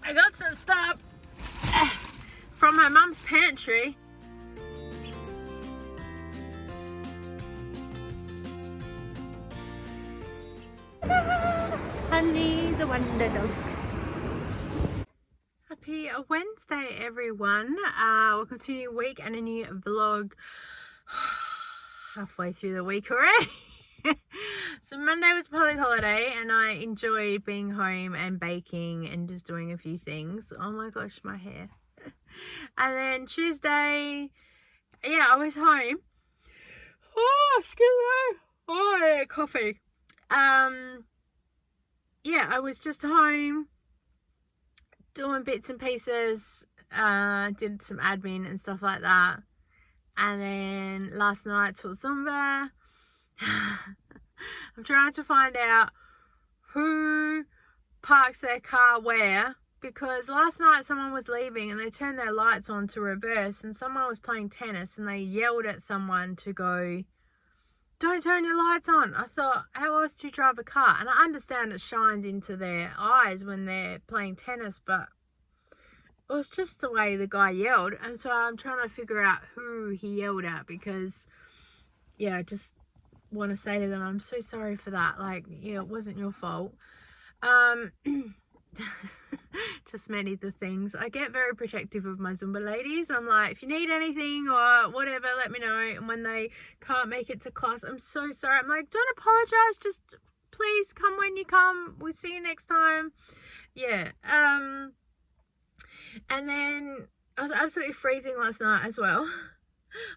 I got some stuff from my mum's pantry. Honey, the wonder dog. Happy Wednesday, everyone. Welcome to a new week and a new vlog. Halfway through the week already. So Monday was a public holiday and I enjoyed being home and baking and just doing a few things. Oh my gosh, my hair. And then Tuesday, yeah, I was home. Oh, excuse me. Oh, yeah, coffee. Yeah, I was just home doing bits and pieces, did some admin and stuff like that. And then last night taught Zumba. I'm trying to find out who parks their car where, because last night someone was leaving and they turned their lights on to reverse and someone was playing tennis and they yelled at someone to go, don't turn your lights on. I thought, how else do you drive a car? And I understand it shines into their eyes when they're playing tennis, but it was just the way the guy yelled. And so I'm trying to figure out who he yelled at, because yeah, I just want to say to them, I'm so sorry for that. Like, yeah, it wasn't your fault. Just many of the things. I get very protective of my Zumba ladies. I'm like, if you need anything or whatever, let me know. And when they can't make it to class, I'm so sorry. I'm like, don't apologize, just please come when you come. We'll see you next time. Yeah. And then I was absolutely freezing last night as well.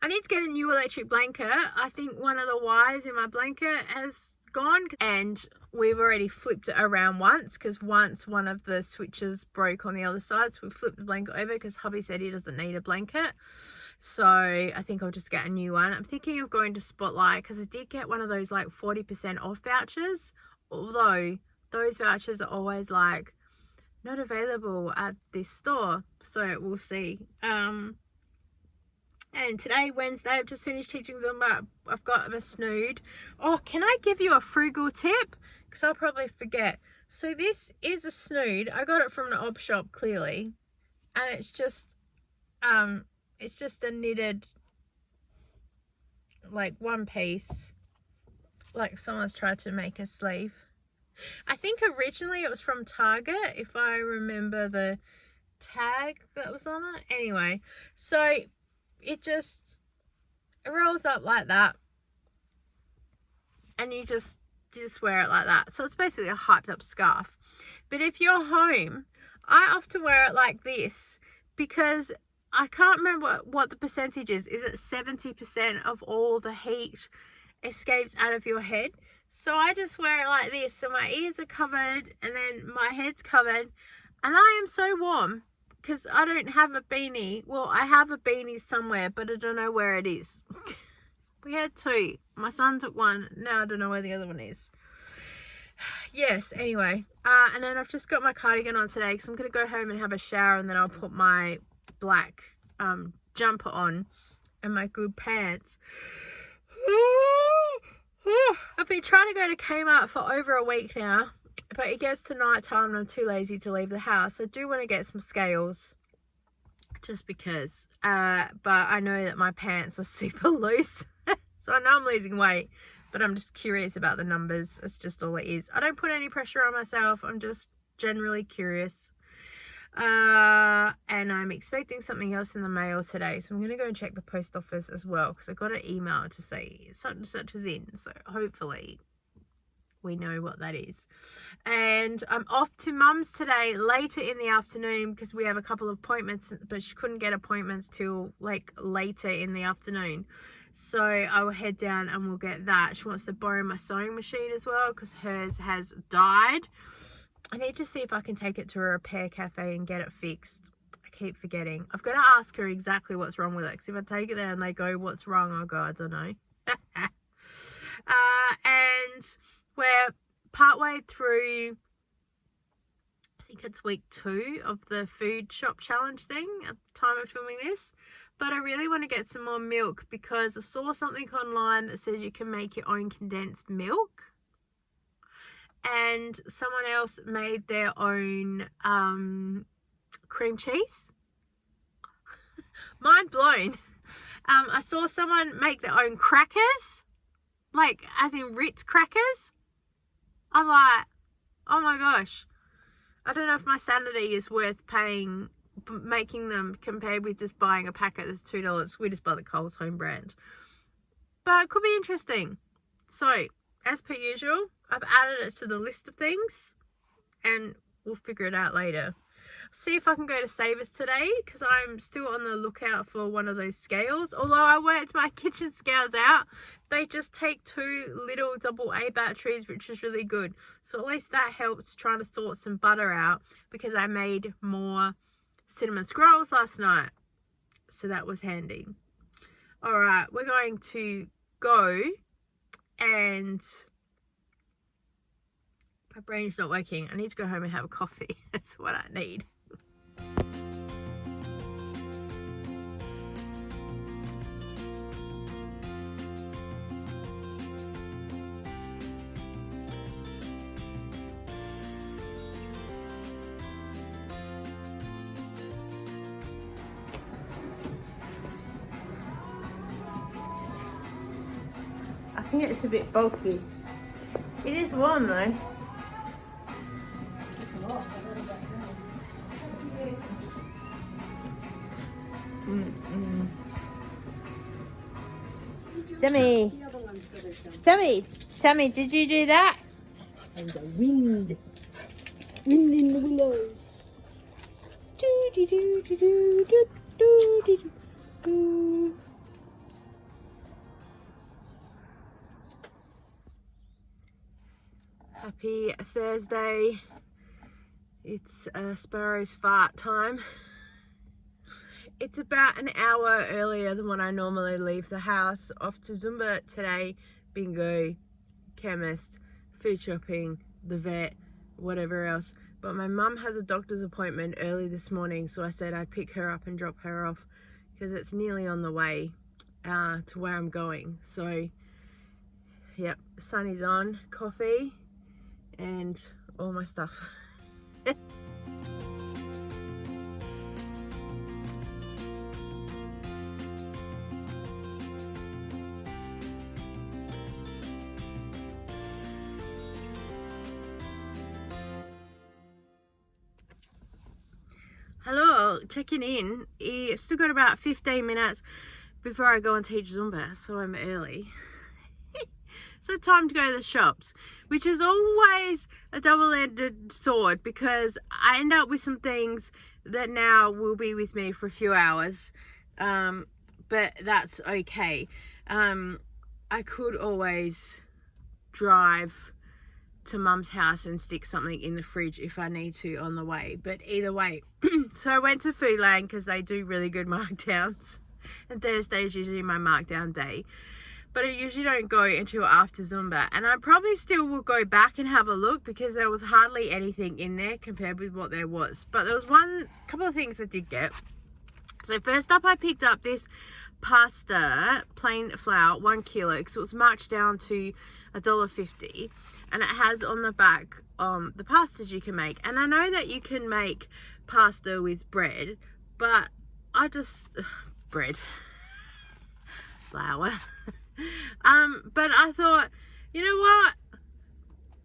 I need to get a new electric blanket. I think one of the wires in my blanket has gone, and we've already flipped it around once, because once one of the switches broke on the other side, so we flipped the blanket over because hubby said he doesn't need a blanket. So I think I'll just get a new one. I'm thinking of going to Spotlight, because I did get one of those like 40% off vouchers, although those vouchers are always like not available at this store, so we'll see. And today, Wednesday, I've just finished teaching Zumba. I've got a snood. Oh, can I give you a frugal tip? Because I'll probably forget. So this is a snood. I got it from an op shop, clearly. And it's just a knitted, like, one piece. Like someone's tried to make a sleeve. I think originally it was from Target, if I remember the tag that was on it. Anyway, so it just rolls up like that, and you just wear it like that. So it's basically a hyped up scarf. But if you're home, I often wear it like this, because I can't remember what the percentage is. Is it 70% of all the heat escapes out of your head? So I just wear it like this, so my ears are covered and then my head's covered, and I am so warm because I don't have a beanie. Well, I have a beanie somewhere, but I don't know where it is. We had two. My son took one. Now I don't know where the other one is. Yes, anyway. And then I've just got my cardigan on today because I'm going to go home and have a shower, and then I'll put my black jumper on and my good pants. I've been trying to go to Kmart for over a week now, but it gets to night time and I'm too lazy to leave the house. I do want to get some scales, just because, but I know that my pants are super loose. So I know I'm losing weight, but I'm just curious about the numbers. It's just all it is. I don't put any pressure on myself. I'm just generally curious. And I'm expecting something else in the mail today, so I'm going to go and check the post office as well, because I got an email to say such and such is in, so hopefully we know what that is. And I'm off to mum's today later in the afternoon, because we have a couple of appointments, but she couldn't get appointments till like later in the afternoon, so I will head down and we'll get that. She wants to borrow my sewing machine as well, because hers has died. I need to see if I can take it to a repair cafe and get it fixed. I keep forgetting. I've got to ask her exactly what's wrong with it, because if I take it there and they go, what's wrong? I'll go, I don't know. And we're partway through, I think it's week 2 of the food shop challenge thing at the time of filming this. But I really want to get some more milk, because I saw something online that says you can make your own condensed milk. And someone else made their own cream cheese. Mind blown. I saw someone make their own crackers, like as in Ritz crackers. I'm like, oh my gosh. I don't know if my sanity is worth paying, making them, compared with just buying a packet that's $2. We just buy the Coles home brand. But it could be interesting. So, as per usual, I've added it to the list of things and we'll figure it out later. See if I can go to Savers today, because I'm still on the lookout for one of those scales. Although I worked my kitchen scales out, they just take 2 little AA batteries, which is really good. So at least that helps trying to sort some butter out, because I made more cinnamon scrolls last night. So that was handy. All right, we're going to go, and my brain is not working. I need to go home and have a coffee. That's what I need. I think it's a bit bulky. It is warm though. Sammy, did you do that? And the wind in the willows. Happy Thursday. It's Sparrow's fart time. It's about an hour earlier than when I normally leave the house. Off to Zumba today, bingo, chemist, food shopping, the vet, whatever else. But my mum has a doctor's appointment early this morning, so I said I'd pick her up and drop her off, because it's nearly on the way to where I'm going. So, yep, sun is on, coffee, and all my stuff. Hello, checking in. I've still got about 15 minutes before I go and teach Zumba, so I'm early. So time to go to the shops, which is always a double-edged sword, because I end up with some things that now will be with me for a few hours, but that's okay. I could always drive to Mum's house and stick something in the fridge if I need to on the way, but either way. So I went to Foodland because they do really good markdowns, and Thursday is usually my markdown day, but I usually don't go until after Zumba, and I probably still will go back and have a look, because there was hardly anything in there compared with what there was. But there was couple of things I did get. So first up, I picked up this pasta, plain flour, 1 kilo, because it was marked down to $1.50, and it has on the back the pastas you can make. And I know that you can make pasta with bread, but I just bread, flour. But I thought, you know what,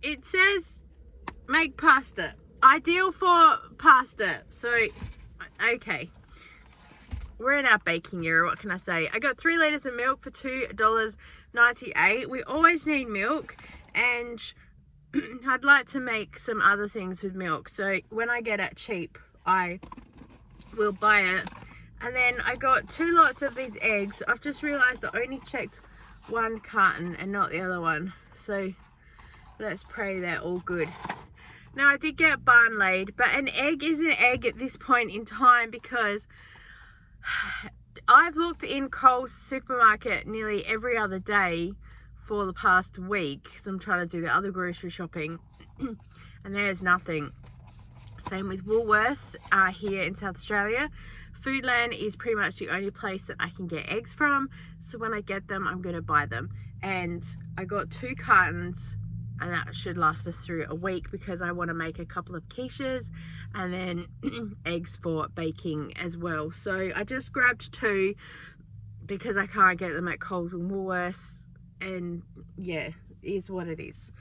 it says make pasta, ideal for pasta, so okay, we're in our baking era, what can I say. I got 3 litres of milk for $2.98. We always need milk, and I'd like to make some other things with milk, so when I get it cheap I will buy it. And then I got 2 lots of these eggs. I've just realised I only checked 1 carton and not the other one, so let's pray they're all good. Now I did get barn laid, but an egg is an egg at this point in time, because I've looked in Coles supermarket nearly every other day for the past week, because I'm trying to do the other grocery shopping, and there's nothing. Same with Woolworths here in South Australia. Foodland is pretty much the only place that I can get eggs from, so when I get them I'm going to buy them. And I got 2 cartons and that should last us through a week because I want to make a couple of quiches and then eggs for baking as well. So I just grabbed 2 because I can't get them at Coles and Woolworths, and yeah, it is what it is.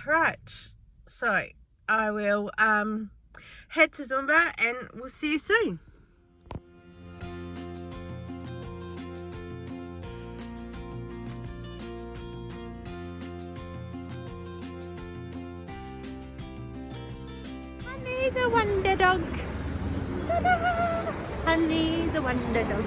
Right, so I will head to Zumba and we'll see you soon. Honey the wonder dog. Ta-da! Honey the wonder dog.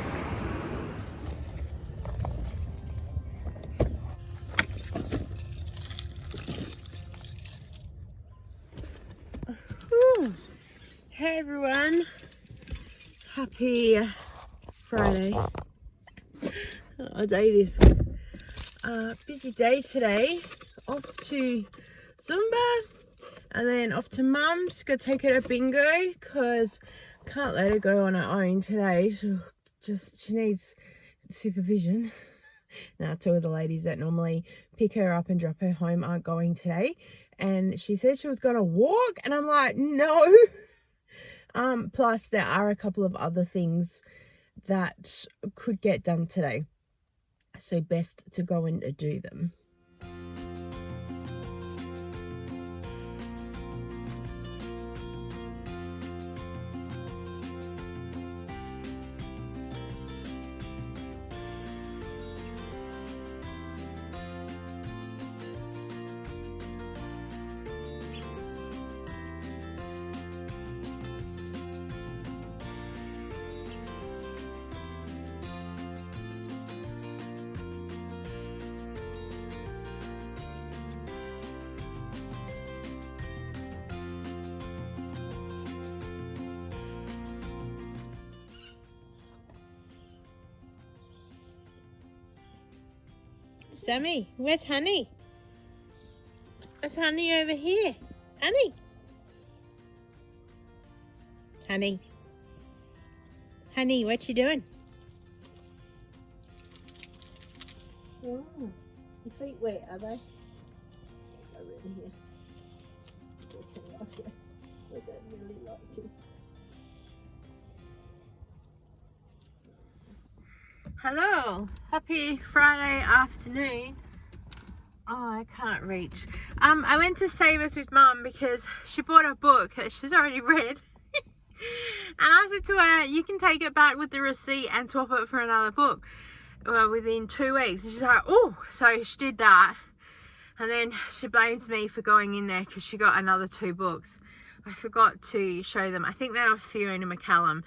Hey everyone, happy Friday. What day it is? Busy day today. Off to Zumba and then off to Mum's. Go take her to bingo because can't let her go on her own today. She needs supervision. Now 2 of the ladies that normally pick her up and drop her home aren't going today, and she said she was gonna walk, and I'm like, no. Plus there are a couple of other things that could get done today, so best to go and do them. Sammy, where's Honey? Where's Honey over here? Honey? Honey? Honey, what you doing? Oh, your feet wet, are they? Go in here. Get some off here. I don't really like this. Hello, happy Friday afternoon. Oh, I can't reach. I went to Savers with Mum because she bought a book that she's already read. And I said to her, you can take it back with the receipt and swap it for another book within 2 weeks. And she's like, oh, so she did that. And then she blames me for going in there because she got another 2 books. I forgot to show them. I think they were Fiona McCallum.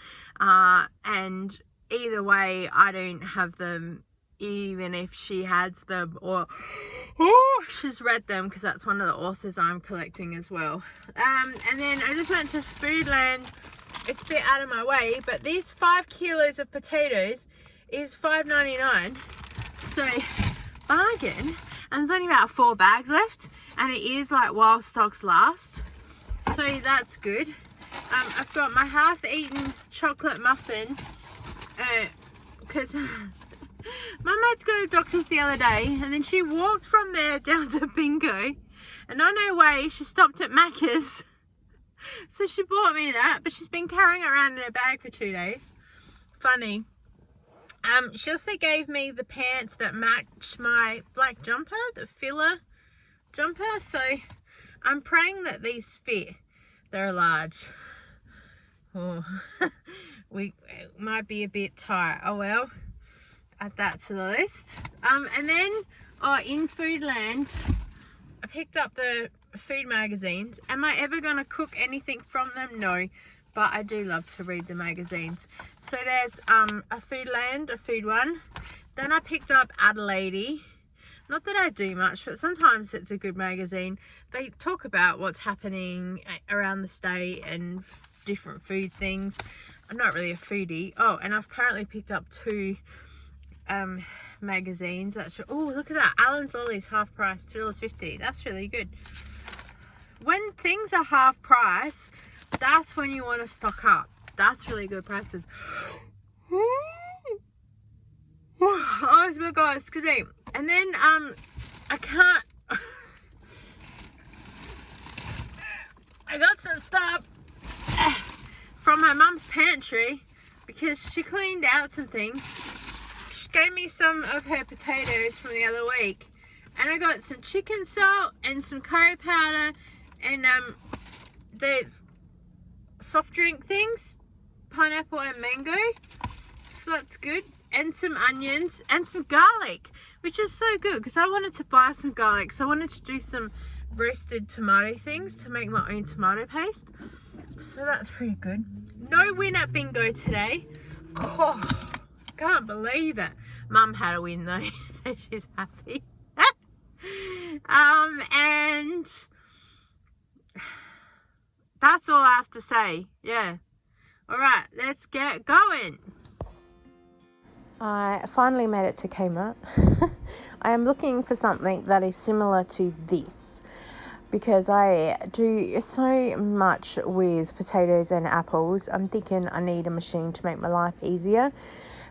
And either way, I don't have them, even if she has them or she's read them, because that's one of the authors I'm collecting as well. And then I just went to Foodland. It's a bit out of my way, but these 5 kilos of potatoes is $5.99, so bargain. And there's only about 4 bags left, and it is like while stocks last, so that's good. I've got my half-eaten chocolate muffin because Mum had to go to the doctor's the other day, and then she walked from there down to bingo, and on her way she stopped at Macca's, so she bought me that, but she's been carrying it around in her bag for 2 days. Funny. She also gave me the pants that match my black jumper, the filler jumper, so I'm praying that these fit. They're large. Oh, it might be a bit tight. Oh well, add that to the list. And then in Foodland, I picked up the food magazines. Am I ever going to cook anything from them? No, but I do love to read the magazines. So there's a Foodland, a Food One. Then I picked up Adelaide. Not that I do much, but sometimes it's a good magazine. They talk about what's happening around the state and different food things. I'm not really a foodie. Oh, and I've apparently picked up 2 magazines. Oh, look at that. Allen's Lollies half price, $2.50. That's really good. When things are half price, that's when you want to stock up. That's really good prices. Oh my god, excuse me. And then I can't I got some stuff from my mum's pantry because she cleaned out some things. She gave me some of her potatoes from the other week, and I got some chicken salt and some curry powder, and there's soft drink things, pineapple and mango, so that's good, and some onions and some garlic, which is so good because I wanted to buy some garlic, so I wanted to do some roasted tomato things to make my own tomato paste, so that's pretty good. No win at bingo today. Oh, can't believe it. Mum had a win though, so she's happy. And that's all I have to say. Yeah. All right, let's get going. I finally made it to Kmart. I am looking for something that is similar to this because I do so much with potatoes and apples. I'm thinking I need a machine to make my life easier.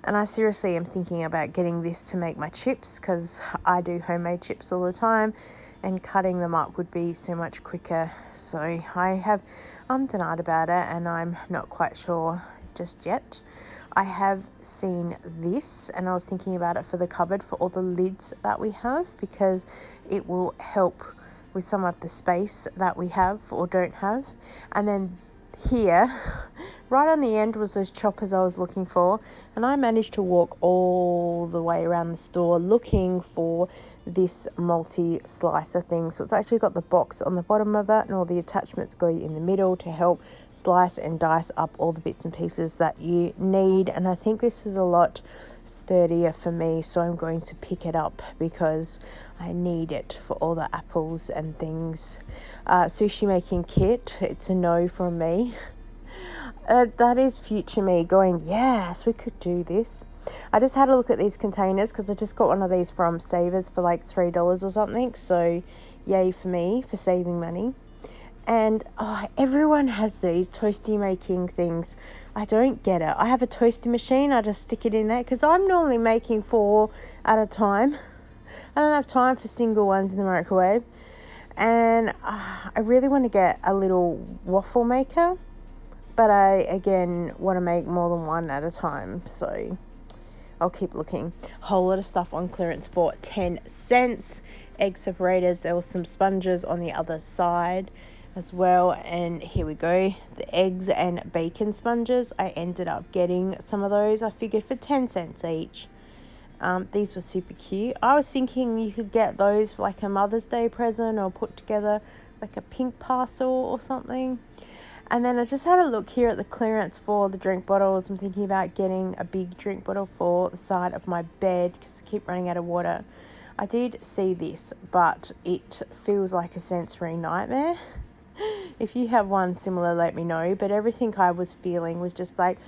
And I seriously am thinking about getting this to make my chips because I do homemade chips all the time and cutting them up would be so much quicker. So I'm denied about it and I'm not quite sure just yet. I have seen this and I was thinking about it for the cupboard for all the lids that we have because it will help with some of the space that we have or don't have. And then here, right on the end was those choppers I was looking for, and I managed to walk all the way around the store looking for this multi-slicer thing. So it's actually got the box on the bottom of it and all the attachments go in the middle to help slice and dice up all the bits and pieces that you need. And I think this is a lot sturdier for me, so I'm going to pick it up because I need it for all the apples and things. Sushi making kit, it's a no from me. That is future me going, yes, we could do this. I just had a look at these containers because I just got one of these from Savers for like $3 or something. So yay for me for saving money. And everyone has these toasty making things. I don't get it. I have a toasty machine. I just stick it in there because I'm normally making 4 at a time. I don't have time for single ones in the microwave. And I really want to get a little waffle maker. But I, again, want to make more than one at a time. So I'll keep looking. Whole lot of stuff on clearance for 10 cents. Egg separators. There was some sponges on the other side as well. And here we go. The eggs and bacon sponges. I ended up getting some of those. I figured for 10 cents each. These were super cute. I was thinking you could get those for like a Mother's Day present or put together like a pink parcel or something. And then I just had a look here at the clearance for the drink bottles. I'm thinking about getting a big drink bottle for the side of my bed because I keep running out of water. I did see this, but it feels like a sensory nightmare. If you have one similar, let me know. But everything I was feeling was just like,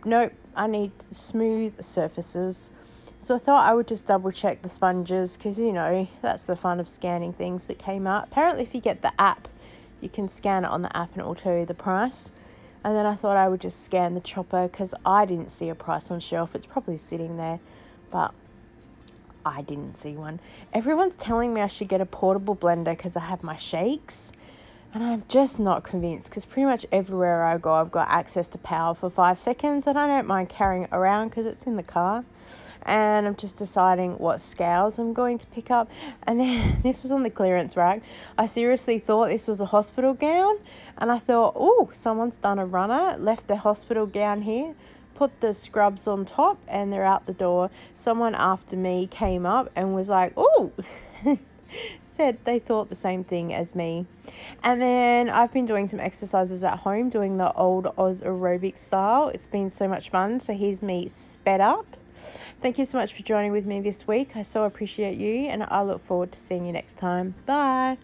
nope, I need smooth surfaces. So I thought I would just double check the sponges because, you know, that's the fun of scanning things that came out. Apparently, if you get the app, you can scan it on the app and it will tell you the price. And then I thought I would just scan the chopper because I didn't see a price on shelf. It's probably sitting there, but I didn't see one. Everyone's telling me I should get a portable blender because I have my shakes. And I'm just not convinced because pretty much everywhere I go, I've got access to power for 5 seconds. And I don't mind carrying it around because it's in the car. And I'm just deciding what scales I'm going to pick up. And then this was on the clearance rack. I seriously thought this was a hospital gown. And I thought, oh, someone's done a runner, left their hospital gown here, put the scrubs on top, and they're out the door. Someone after me came up and was like, oh, said they thought the same thing as me. And then I've been doing some exercises at home, doing the old Oz aerobic style. It's been so much fun. So here's me sped up. Thank you so much for joining with me this week. I so appreciate you and I look forward to seeing you next time. Bye.